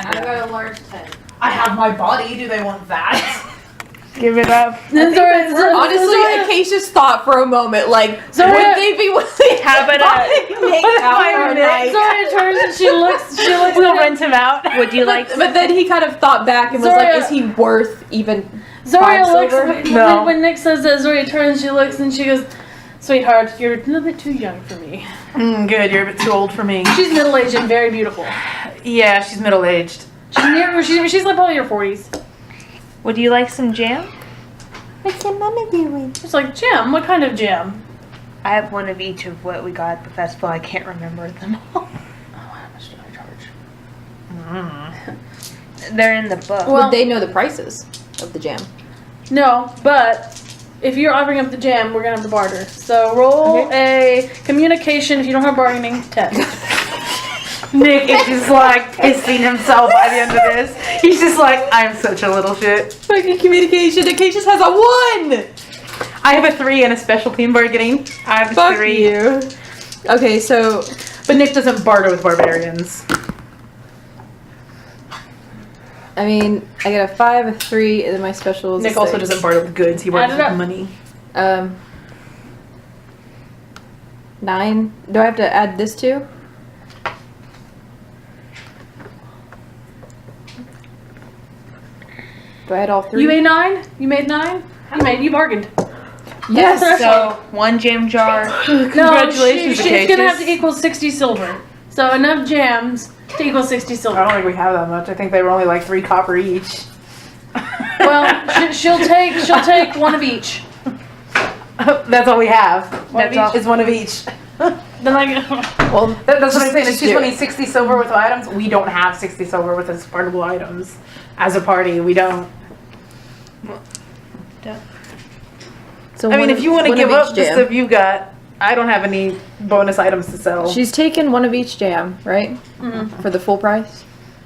I got a large 10. I have my body. Do they want that? Give it up. Honestly, Acacia's thought for a moment, like, would they be willing to Have it up. Zoria turns and she looks We'll rent him out. Would you like But then he kind of thought back and was like, is he worth even Zoria 5 looks silver? when Nick says that, Zoria turns, she looks and she goes, "Sweetheart, you're a little bit too young for me." Good, you're a bit too old for me. She's middle-aged and very beautiful. Yeah, she's middle-aged. She's like probably in her 40s. Would you like some jam? What's your mama doing? It's like, jam? What kind of jam? I have one of each of what we got at the festival. I can't remember them all. Oh, how much did I charge? They're in the book. Well- Would they know the prices of the jam? No, but if you're offering up the jam, we're gonna have to barter. So roll a communication. If you don't have bargaining, 10. Nick is just like pissing himself by the end of this. He's just like, I'm such a little shit. Fucking communication. Acacia's has a 1! I have a 3 and a special team bargaining. I have a Fuck 3. you. Okay, so... But Nick doesn't barter with barbarians. I mean, I get a 5, a 3, and then my special is Nick a also 6. doesn't barter with goods. He barters with money. 9. Do I have to add this too? Do I add all 3? You made 9? You made 9? You bargained. Yes! So, 1 jam jar. Congratulations, she's gonna have to Acacius. equal 60 silver. So enough jams to equal 60 I silver. don't think we have that much. I think they were only like 3 copper each. Well, she'll take 1 of each. That's all we have. That's all. Is 1 of each. Then Well, That's what I'm saying. If she's do wanting it. 60 silver with items, we don't have 60 silver with us portable items. As a party, we don't. So I mean, if you want to one give of up each the jam. stuff you got, I don't have any bonus items to sell. She's taken 1 of each jam, right? Mm-hmm. For the full price?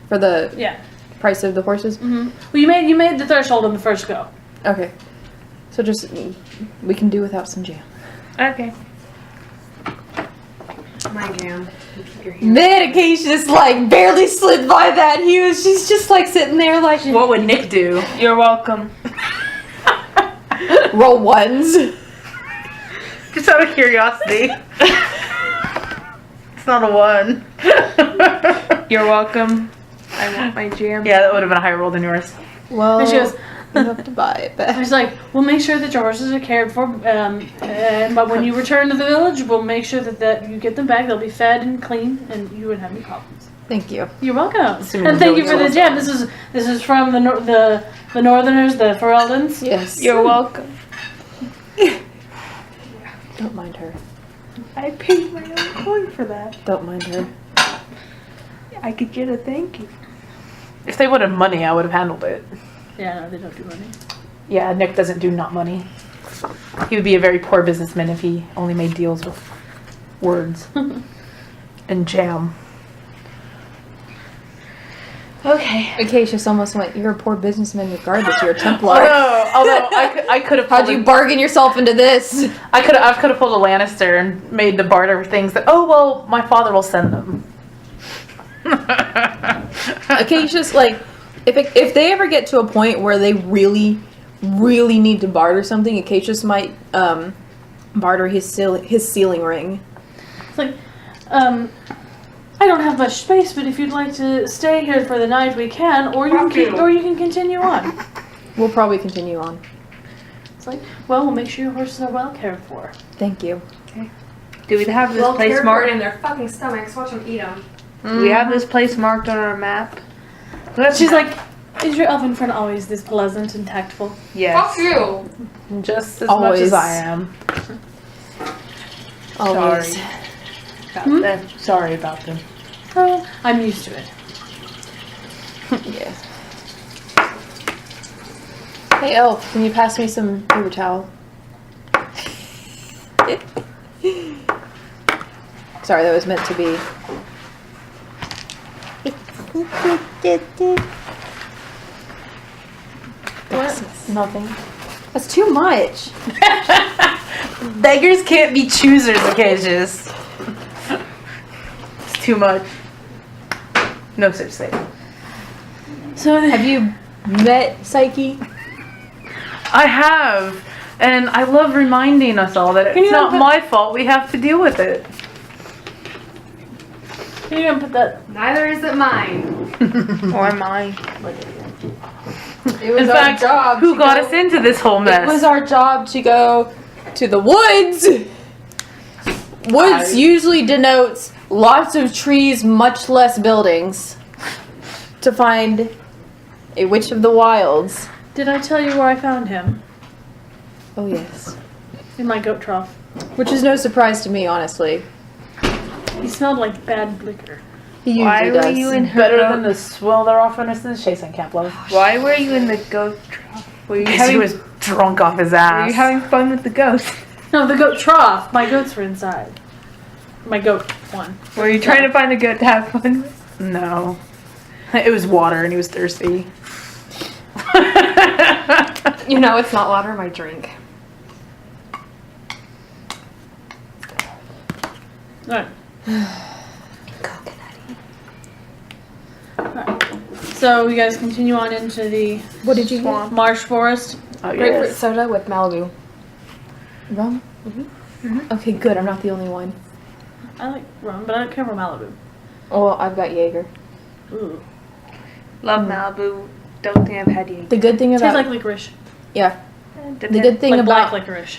For the Yeah. price of the horses? Mm-hmm. Well, you made the threshold on the first go. Okay. So just, we can do without some jam. Okay. My jam. Then Acacia just like barely slid by that. She's just like sitting there like, What would Nick do? You're welcome. roll 1s. Just out of curiosity. It's not a 1. You're welcome. I want my jam. Yeah, that would have been a higher roll than yours. Well, And she goes, you have to buy it back. she's like, we'll make sure that your horses are cared for, but when you return to the village, we'll make sure that you get them back. They'll be fed and clean, and you wouldn't have any problems. Thank you. You're welcome. Assuming And the thank you village for the jam. This is from the Northerners, the Ferelden's. Yes. You're welcome. Don't mind her. I paid my own coin for that. Don't mind her. I could get a thank you. If they wanted money, I would have handled it. Yeah, no, they don't do money. Yeah, Nick doesn't do not money. He would be a very poor businessman if he only made deals with words and jam. Okay. Acacia's almost went, you're a poor businessman regardless, you're a Templar. Although I could have. How'd you bargain yourself into this? I could have pulled a Lannister and made the barter things that. Oh well, my father will send them. Acacia's like, if they ever get to a point where they really, really need to barter something, Acacia's might barter his sealing ring. It's like, I don't have much space, but if you'd like to stay here for the night, we can, or you can continue on. We'll probably continue on. It's like, well, we'll make sure your horses are well cared for. Thank you. Do we have this Well, place cared for marked? in their fucking stomachs. Watch them eat them. Do we have this place marked on our map? She's like, is your elven friend always this pleasant and tactful? Yes. Fuck you. Just as Always. much as I am. Always. Sorry. About them. Sorry about them. Oh, I'm used to it. Yeah. Hey Elf, can you pass me some paper towel? Sorry, that was meant to be. What? Nothing. That's too much. Beggars can't be choosers, Acacius. It's too much. No such thing. So Have you met Psyche? I have. And I love reminding us all that Can it's you not put- my fault. We have to deal with it. you're gonna put that. Neither is it mine. Or mine. It was In our fact, job who to got go- us into this whole mess? It was our job to go to the woods. Woods usually denotes lots of trees, much less buildings. To find a witch of the wilds. Did I tell you where I found him? Oh yes. In my goat trough. Which is no surprise to me, honestly. He smelled like bad liquor. He usually Why does. were you in her Better goat? than the swill they're offering us in the chasing camp, love. Why were you in the goat trough? Were you Because he having, was drunk off his were ass. you having fun with the ghost? No, the goat trough. My goats were inside. My goat one. Were you trying to find a goat to have fun with? No. It was water and he was thirsty. You know, it's not water, my drink. Alright. So you guys continue on into the What did you get? marsh forest. Oh, Grapefruit yes. soda with Malibu. Rum? Okay, good. I'm not the only one. I like rum, but I don't care for Malibu. Well, I've got Jaeger. Ooh. Love Malibu. Don't think I've had you. The good thing Tastes about like licorice. yeah, the good thing Like black about licorice.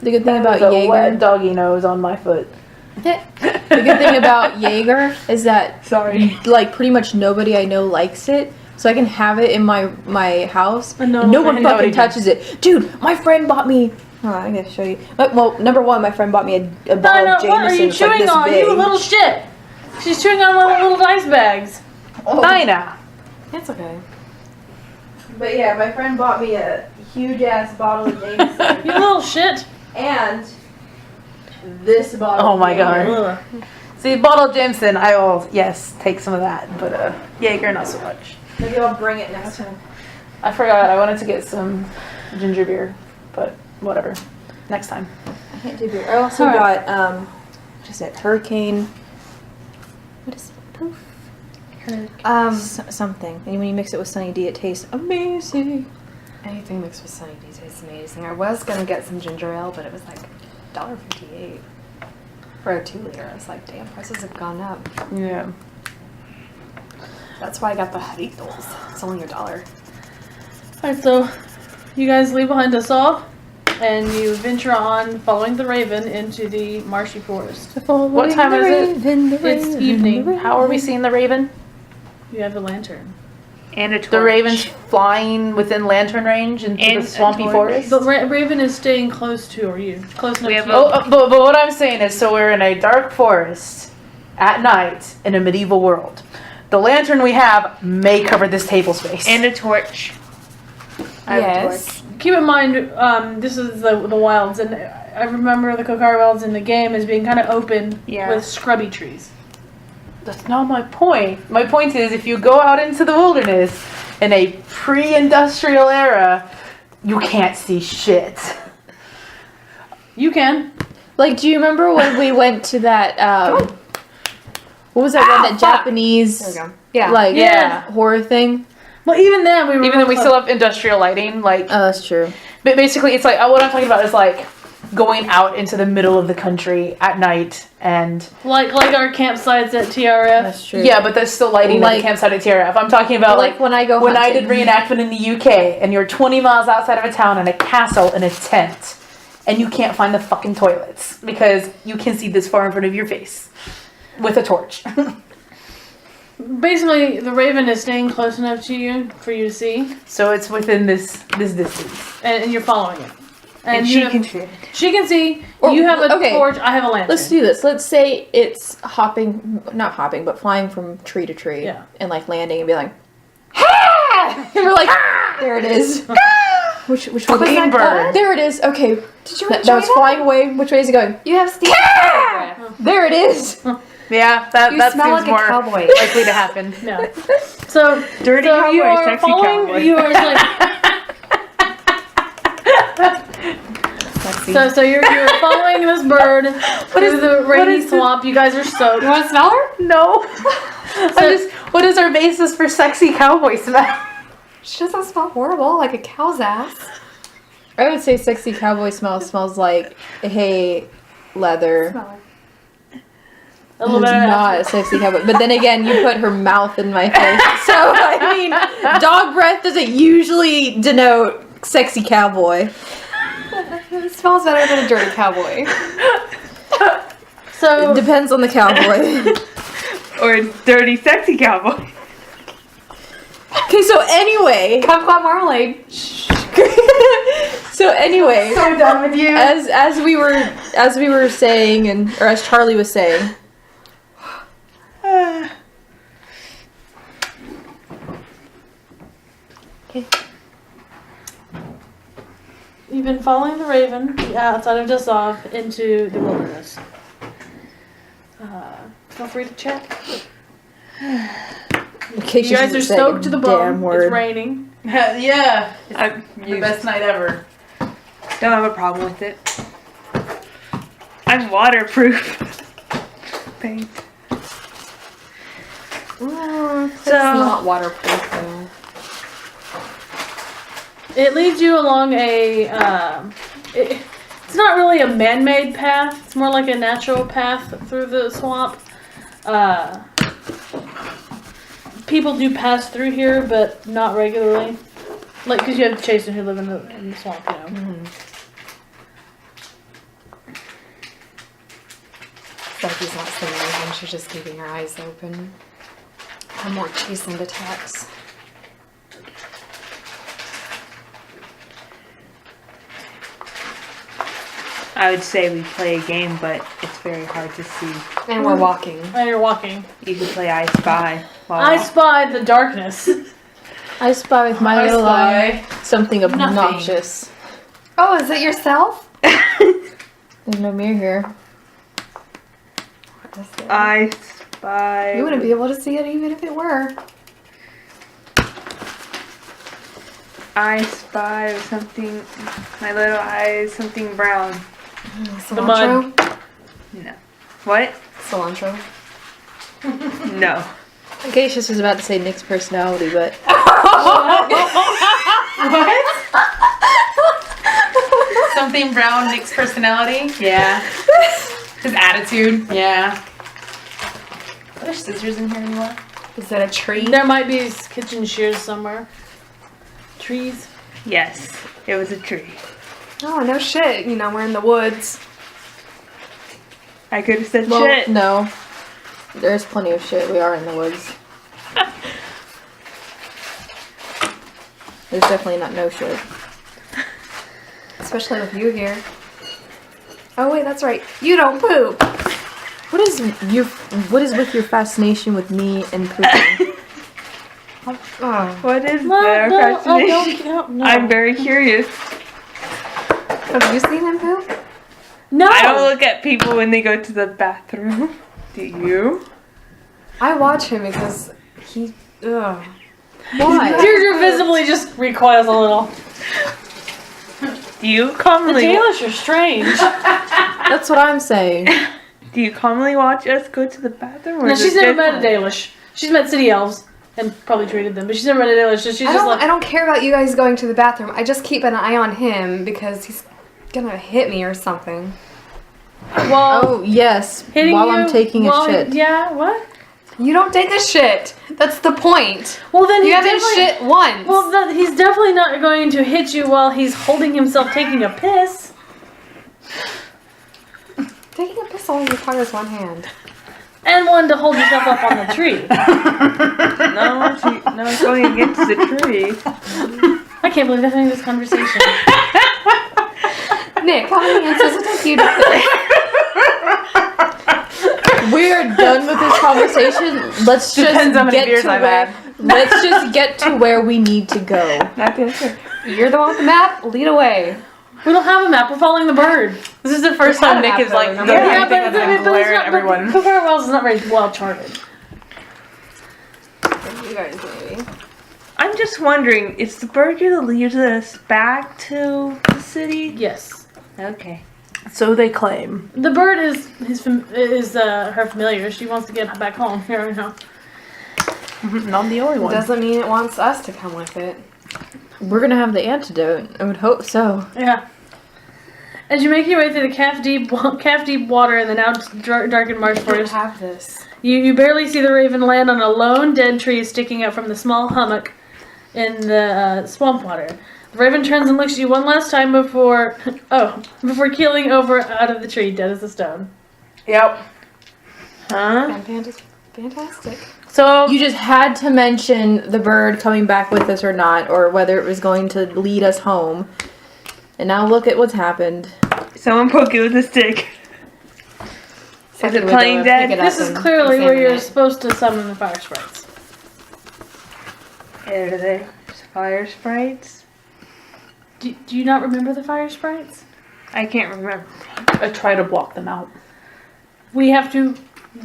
the good thing about There's a wet Jaeger. doggy nose on my foot. The good thing about Jaeger is that Sorry. like pretty much nobody I know likes it, so I can have it in my house. And And no one and fucking nobody touches it, dude. My friend bought me. Oh, I'm gonna show you. Well, number one, my friend bought me a bottle of What are you Jameson's like chewing this on? big. You little shit. She's chewing on little dice bags. Dinah. It's okay. But yeah, my friend bought me a huge ass bottle of Jameson You little shit. and this bottle. Oh of my Jaeger. God. See, bottle of Jameson, I will, yes, take some of that. But Jaeger, not so much. Maybe I'll bring it next time. I forgot. I wanted to get some ginger beer. But whatever. Next time. I can't do beer. I also Alright. got what is it? Hurricane. What is it? Proof. Something. And when you mix it with Sunny D, it tastes amazing. Anything mixed with Sunny D tastes amazing. I was gonna get some ginger ale, but it was like $1.58 for a 2-liter. I was like, damn, prices have gone up. Yeah. That's why I got the Jaritos. It's only $1. Alright, so you guys leave behind us all, and you venture on, following the raven, into the marshy forest. What time is it? It's evening. How are we seeing the raven? You have a lantern. And a torch. The raven's flying within lantern range into And the a swampy torch. forest? The raven is staying close to, or you, close enough We to have you. But what I'm saying is, so we're in a dark forest at night in a medieval world. The lantern we have may cover this table space. And a torch. I have a Yes. torch. Keep in mind, this is the wilds, and I remember the Kokari Wilds in the game as being kind of open Yeah. with scrubby trees. That's not my point. My point is, if you go out into the wilderness in a pre-industrial era, you can't see shit. You can. Like, do you remember when we went to that? What was that one? That Japanese, There we go. Yeah. like, Yeah. horror thing. Well, even then, we were. Even though we still have industrial lighting, like, Oh, that's true. but basically, it's like what I'm talking about is like going out into the middle of the country at night, and like our campsites at TRF. That's true. yeah, but there's still lighting at Like- the campsite at TRF. I'm talking about like when I go when I hunting. did reenactment in the UK, and you're 20 miles outside of a town in a castle in a tent, and you can't find the fucking toilets because you can see this far in front of your face with a torch. Basically, the raven is staying close enough to you for you to see, So it's within this distance. and you're following it. And you she have- can see it. She can see. Or- You have a okay. torch. I have a lantern. Let's do this. Let's say it's not hopping, but flying from tree to tree. Yeah. And like landing and be like, "Ha!" And we're like, there it is. Which way? Queen bird. There it is. Okay. Did you That enjoy was that? flying away. Which way is it going? You have Steve. There it is. Yeah, that You that smell seems like a more cowboy. likely to happen. No. So Dirty so cowboy you or are sexy following. cowboy? You are like. So you're following this bird through the rainy swamp. You guys are soaked. You want to smell her? No. I'm just What is our basis for sexy cowboy smell? She doesn't smell horrible like a cow's ass. I would say sexy cowboy smells like hay, leather. A little It's bit of not a sexy cowboy. But then again, you put her mouth in my face. So, I mean, dog breath doesn't usually denote sexy cowboy. It smells better than a dirty cowboy. So It depends on the cowboy. Or a dirty, sexy cowboy. Okay, so anyway. Kumquat marmalade. So anyway. So done with you. As we were saying, or as Charlie was saying. you've been following the raven outside of Dasov into the wilderness. Feel free to check. In case You guys are saying stoked to the damn bone. word. It's raining. Yeah. I'm The best night ever. Don't have a problem with it. I'm waterproof. Thanks. It's not waterproof though. It leads you along a. It's not really a man-made path. It's more like a natural path through the swamp. People do pass through here, but not regularly. Like, because you have chasers who live in the swamp, you know. Mm-hmm. Psyche's not saying anything, she's just keeping her eyes open. Her more chastened attacks. I would say we play a game, but it's very hard to see. And we're walking. And you're walking. You could play I Spy. While I spy the darkness. I spy with my I little spy eye something nothing. obnoxious. Oh, is it yourself? There's no mirror here. I Spy. You wouldn't be able to see it even if it were. I Spy with something. My little eyes, something brown. Cilantro? No. What? Cilantro. No. Acacius was about to say Nick's personality, but Something brown, Nick's personality. Yeah. His attitude. Yeah. Are there scissors in here anymore? Is that a tree? There might be kitchen shears somewhere. Trees. Yes. It was a tree. Oh, no shit. You know, we're in the woods. I could have said well, shit. no. There's plenty of shit. We are in the woods. There's definitely not no shit. Especially with you here. Oh wait, that's right. You don't poop. What is with your fascination with me and pooping? Oh. What is No, their no, I fascination? don't. No. I'm very curious. Have you seen him poop? No. I don't look at people when they go to the bathroom. Do you? I watch him because he. Ugh. Why? Deirdre visibly just recoils a little. Do you The commonly? Dalish are strange. That's what I'm saying. Do you commonly watch us go to the bathroom? Or No, is she's it never met a different? Dalish. She's met city elves and probably treated them, but she's never met a Dalish, so she's I just don't. like. I don't care about you guys going to the bathroom. I just keep an eye on him because he's gonna hit me or something. Well, Oh yes, hitting while you I'm taking a while- shit. Yeah, what? You don't take a shit. That's the point. Well, then You he haven't definitely. shit once. Well, he's definitely not going to hit you while he's holding himself taking a piss. Taking a piss only requires one hand. And one to hold yourself up on the tree. No, it's going against the tree. I can't believe I'm having this conversation. Nick, how many answers it take you to piss? We are done with this conversation. Let's just Depends how many get beers to I've where. had. Let's just get to where we need to go. Not the answer. You're the one with the map. Lead away. We don't have a map. We're following the bird. This is the first We have time a Nick map, is like though, the remember? only thing that's been glaring at everyone. Cooper Wells is not very well charted. You guys maybe. I'm just wondering, is the bird gonna lead us back to the city? Yes. Okay. So they claim. The bird is her familiar. She wants to get back home. Here we go. Not the only one. Doesn't mean it wants us to come with it. We're gonna have the antidote. I would hope so. Yeah. As you make your way through the calf-deep water in the now darkened marsh We don't forest, have this. you barely see the raven land on a lone dead tree sticking out from the small hummock in the swamp water. The raven turns and looks at you one last time before keeling over out of the tree, dead as a stone. Yep. Huh? Fantastic. So You just had to mention the bird coming back with us or not, or whether it was going to lead us home. And now look at what's happened. Someone poke it with a stick. Is it playing dead? this is clearly where you're supposed to summon the fire sprites. Are they fire sprites? Do you not remember the fire sprites? I can't remember. I try to block them out. We have to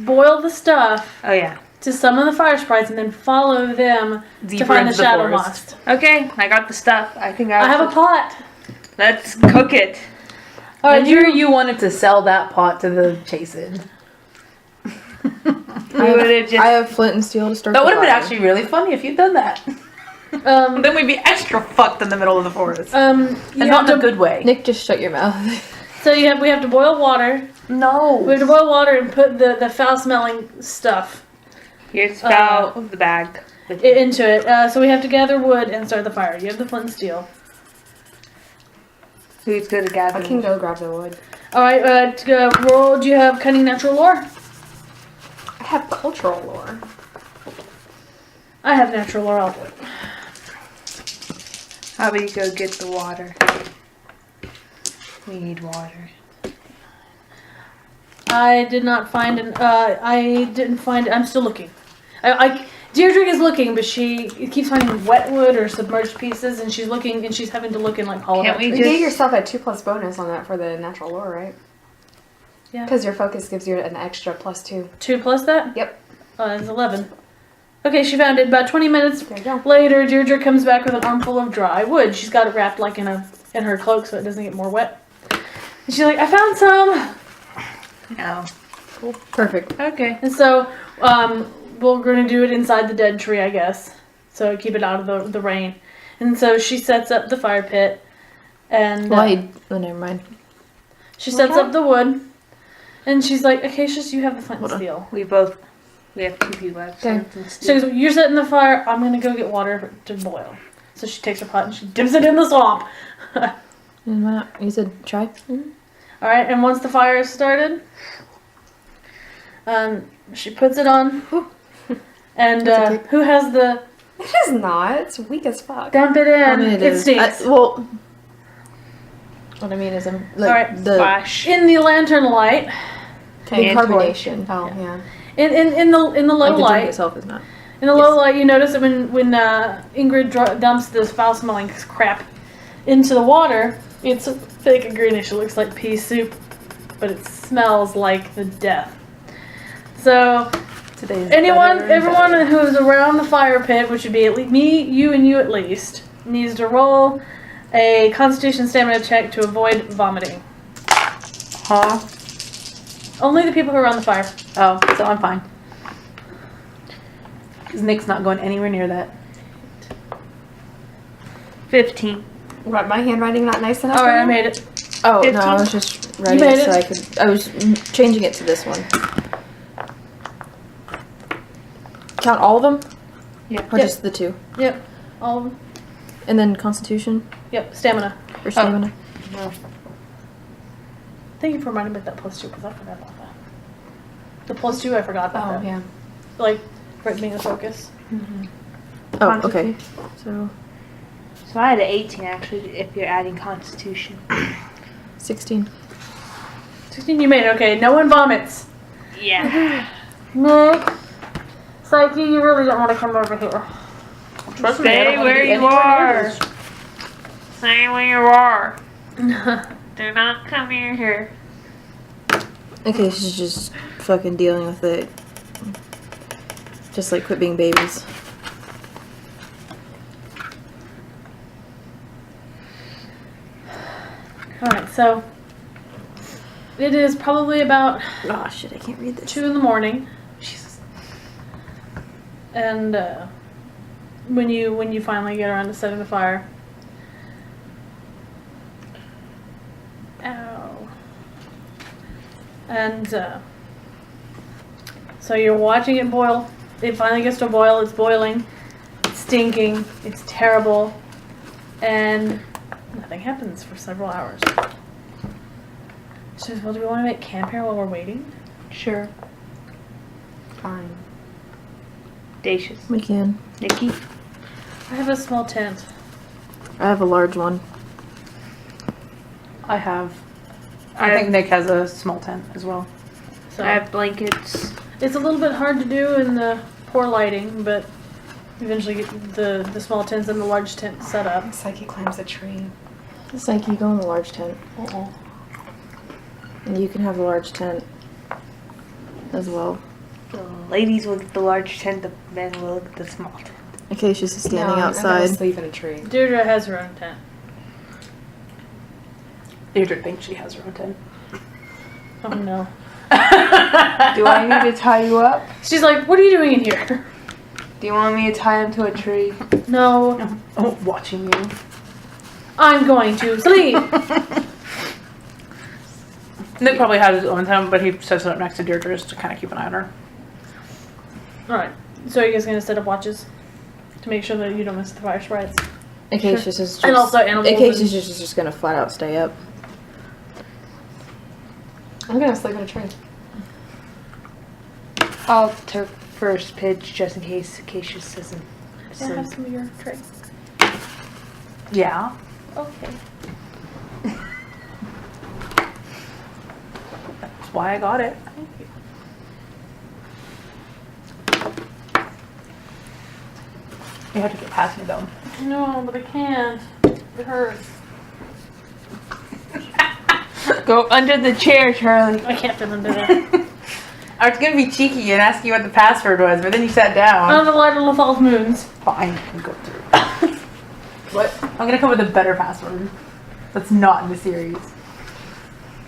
boil the stuff Oh yeah. to summon the fire sprites and then follow them to Deeper find the into the shadow forest. moss. Okay, I got the stuff. I think I have a pot. Let's cook it. All I right, knew you wanted to sell that pot to the Chasen. We would have just. I have flint and steel to start. That the would have been fire. actually really funny if you'd done that. Then we'd be extra fucked in the middle of the forest. you And have not in to, a good way. Nick, just shut your mouth. so we have to boil water. No. We have to boil water and put the foul-smelling stuff Here's about the bag. into it. So we have to gather wood and start the fire. You have the flint and steel. Who's good at I gathering? can go grab the wood. All right. Roll. Do you have cunning natural lore? I have cultural lore. I have natural lore. I'll do it. How about you go get the water? We need water. I did not find I didn't find. I'm still looking. Deirdre is looking, but she keeps finding wet wood or submerged pieces, and she's looking, and she's having to look in like hollow. Can't we You just- gave yourself a 2+ bonus on that for the natural lore, right? Yeah. Because your focus gives you an extra +2. 2 plus that? Yep. That's 11. Okay, she found it. About 20 minutes There you go. later, Deirdre comes back with an armful of dry wood. She's got it wrapped like in her cloak so it doesn't get more wet. And she's like, I found some. No. Perfect. Okay. And so, we're gonna do it inside the dead tree, I guess. So keep it out of the rain. And so she sets up the fire pit, and Oh, never mind. she sets up the wood. And she's like, Acacius, you have the flint and steel. We have 2 people left. Okay. She goes, you're setting the fire. I'm gonna go get water to boil. So she takes her pot and she dips it in the swamp. And why not? You said try. All right, and once the fire is started, she puts it on. And That's okay. who has the It is not. It's weak as fuck. dump it in? I mean, it stinks. Well, what I mean is, I'm like Alright, the Splash. In the lantern light, Okay, carbonation. Oh, yeah. in the low Like the drink light, itself is not. in the low light, you notice that when Ingrid dumps this foul-smelling crap into the water, it's thick and greenish. It looks like pea soup, but it smells like the death. So Today's everyone who's around the fire pit, which would be at least me, you, and you at least, needs to roll a Constitution stamina check to avoid vomiting. Huh? Only the people who are around the fire. Oh, so I'm fine. Because Nick's not going anywhere near that. 15. What, my handwriting not nice enough? All right, for I you? made it. Oh 15? no, I was just writing made it so it. I could. I was changing it to this one. Count all of them, Yeah. or Yep. just the 2, Yep, all of them. and then Constitution Yep, stamina. or stamina. Thank you for reminding me of that +2 because I forgot about that. The +2, I forgot about Oh, that. yeah. Like, for it being a focus. Oh, okay. So So I had an 18 actually, if you're adding Constitution. 16. 16, you made it. Okay, no one vomits. Yeah. Nick, Psyche, you really don't want to come over here. Trust me, I Stay don't wanna where be you anywhere are. near Stay where you are. this. Do not come near here. Okay, she's just fucking dealing with it. Just like quit being babies. Alright, so it is probably about Oh shit, I can't read this. 2 in the morning. Jesus. And when you finally get around to setting the fire, ow, and so you're watching it boil. It finally gets to boil. It's boiling. It's stinking. It's terrible, and nothing happens for several hours. She says, "Well, do we want to make camp here while we're waiting?" Sure. Fine. Dacious. We can. Nikki. I have a small tent. I have a large one. I think Nick has a small tent as well. So I have blankets. it's a little bit hard to do in the poor lighting, but eventually get the small tents and the large tent set up. Psyche climbs a tree. Psyche, go in the large tent. And you can have the large tent as well. The ladies will get the large tent, the men will get the small tent. Acacia's is standing No, I'm outside. gonna sleep in a tree. Deirdre has her own tent. Deirdre thinks she has her own tent. Oh no. Do I need to tie you up? She's like, "What are you doing in here?" Do you want me to tie him to a tree? No, Oh, watching you. I'm going to sleep. Nick probably has his own tent, but he sets it up next to Deirdre's to kind of keep an eye on her. All right. So are you guys gonna set up watches to make sure that you don't miss the fire sprites? Acacia's is just, And also animals. Acacia's just gonna flat out stay up. I'm gonna sleep in a tree. I'll take first pitch just in case Acacia doesn't Can I have sleep. some of your tray? Yeah. Okay. That's why I got it. Thank you. You have to get past me though. No, but I can't. It hurts. Go under the chair, Charlie. I can't fit under there. I was gonna be cheeky and ask you what the password was, but then you sat down. On the light of the false moons. Fine, I can go through. What? I'm gonna come with a better password. That's not in the series.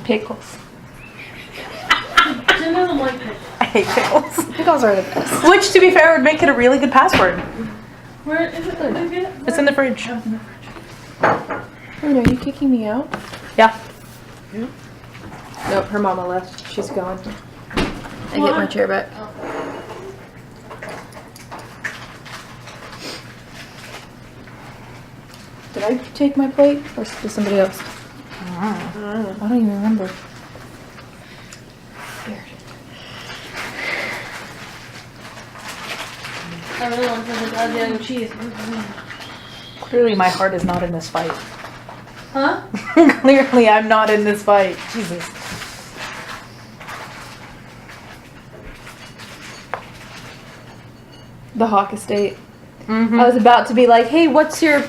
Pickles. Jen doesn't like it. I hate pickles. Pickles are the best. Which, to be fair, would make it a really good password. Where is it? Did you get it? It's in the fridge. Oh, it's in the fridge. Wait, are you kicking me out? Yeah. Nope, her mama left. She's gone. I get my chair back. Did I take my plate or did somebody else? I don't even remember. I really want some of the goddamn cheese. Clearly, my heart is not in this fight. Huh? Clearly, I'm not in this fight. Jesus. The Hawk Estate. Mm-hmm. I was about to be like, hey, what's your...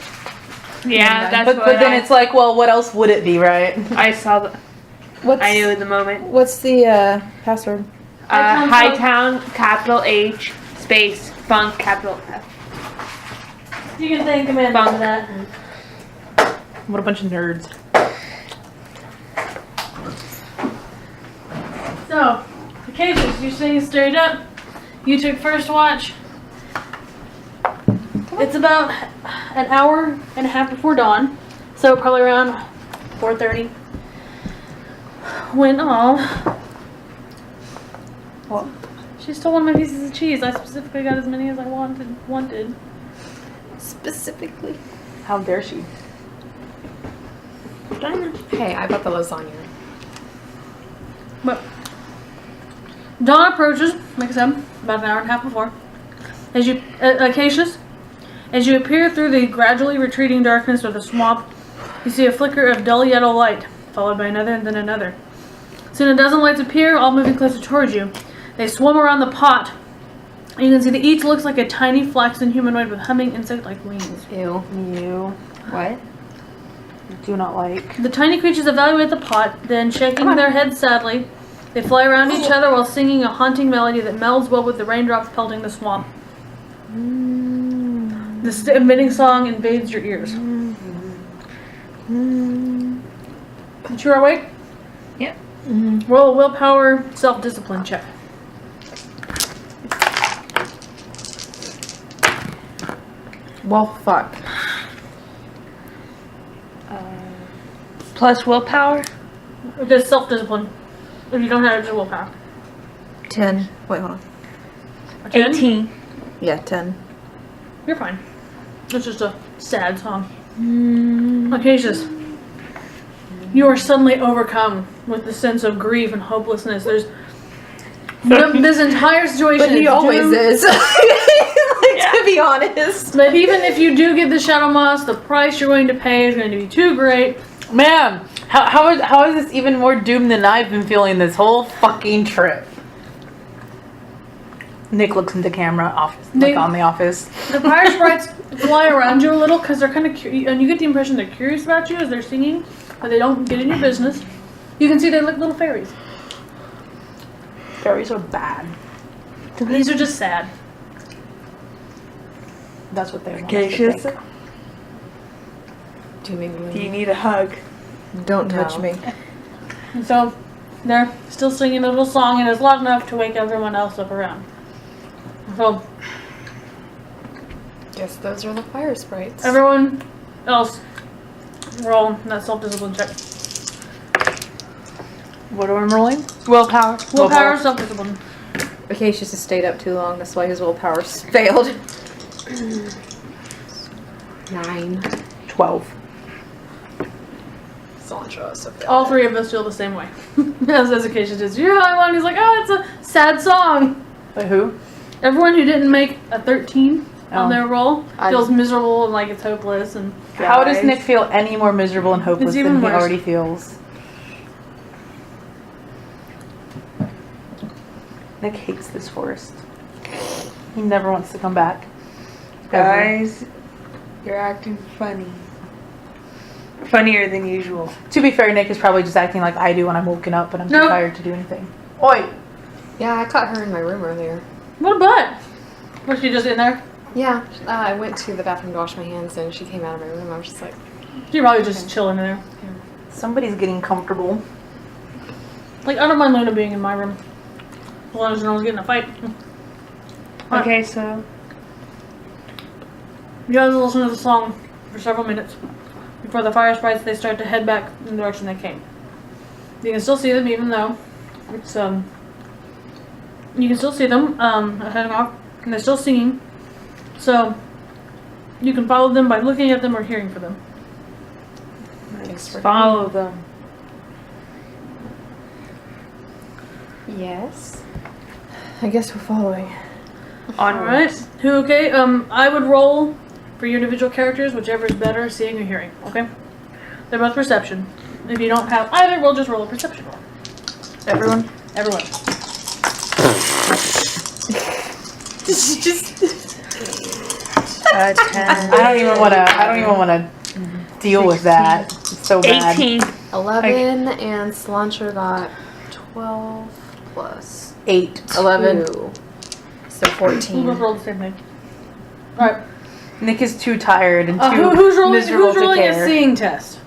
Yeah, that's but what then it's like, well, what else would it be, right? I saw the. What's, I knew in the moment. What's the password? Hightown, capital H, space, funk, capital F. You can thank Amanda for that. What a bunch of nerds. So, Acacias, you're staying straight up. You took first watch. It's about an hour and a half before dawn, so probably around 4:30. When What? she stole one of my pieces of cheese. I specifically got as many as I wanted. Specifically. How dare she? Hey, I bought the lasagna. But dawn approaches, like I said, about an hour and a half before. As you, Acacias, as you appear through the gradually retreating darkness of the swamp, you see a flicker of dull yellow light, followed by another and then another. Soon a dozen lights appear, all moving closer towards you. They swarm around the pot. You can see that each looks like a tiny flaxen humanoid with humming insect-like wings. Ew. You What? do not like. The tiny creatures evaluate the pot, then shaking their heads sadly, they fly around each other while singing a haunting melody that melds well with the raindrops pelting the swamp. This emitting song invades your ears. But you're awake? Yep. Roll a willpower self-discipline check. Well, fuck. Plus willpower. There's self-discipline. If you don't have extra willpower. 10. Wait, hold on. A 10? 18. Yeah, 10. You're fine. It's just a sad song. Mm. Acacius, you are suddenly overcome with the sense of grief and hopelessness. There's this entire situation. But he is always doomed. is. To be honest. But even if you do get the Shadow Moss, the price you're going to pay is going to be too great. Man, how is this even more doomed than I've been feeling this whole fucking trip? Nick looks into camera on the office. The fire sprites fly around you a little because they're kind of and you get the impression they're curious about you as they're singing, but they don't get in your business. You can see they look little fairies. Fairies are bad. These are just sad. That's what they want. Acacius, Do you make me do you need a hug? Don't No. touch me. And so they're still singing a little song, and it's loud enough to wake everyone else up around. So Guess those are the fire sprites. everyone else roll that self-discipline check. What are we rolling? Willpower. Willpower, self-discipline. Acacius has stayed up too long. That's why his willpower's failed. 9. 12. Cilantro also failed. All three of us feel the same way. As Acacia does. You're the only one who's like, oh, it's a sad song. Wait, who? Everyone who didn't make a 13 on Oh. their roll I feels just- miserable and like it's hopeless. And How does Nick feel any more miserable and hopeless It's even than he worse. already feels? Nick hates this forest. He never wants to come back. Ever. Guys, you're acting funny. Funnier than usual. To be fair, Nick is probably just acting like I do when I'm woken up and I'm too No. tired to do anything. Oi! Yeah, I caught her in my room earlier. what a butt. Was she just in there? Yeah, I went to the bathroom to wash my hands and she came out of my room. I was just like, She probably just chilling in there. Somebody's getting comfortable. Like, I don't mind Luna being in my room. As long as no one's getting in a fight. Okay, so You guys listen to the song for several minutes before the fire sprites they start to head back in the direction they came. You can still see them even though it's you can still see them heading off and they're still singing. So you can follow them by looking at them or hearing for them. follow them. yes. I guess we're following. Alright. Who okay? I would roll for your individual characters, whichever is better, seeing or hearing. Okay? They're both perception. If you don't have either, we'll just roll a perception roll. Everyone? Everyone. A 10. I don't even wanna deal with that. It's so bad. 18. 11 and cilantro got 12 plus 8. 11. 2. So We'll both 14. roll the same thing. Alright. Nick is too tired and too Who's rolling miserable to a care. seeing test?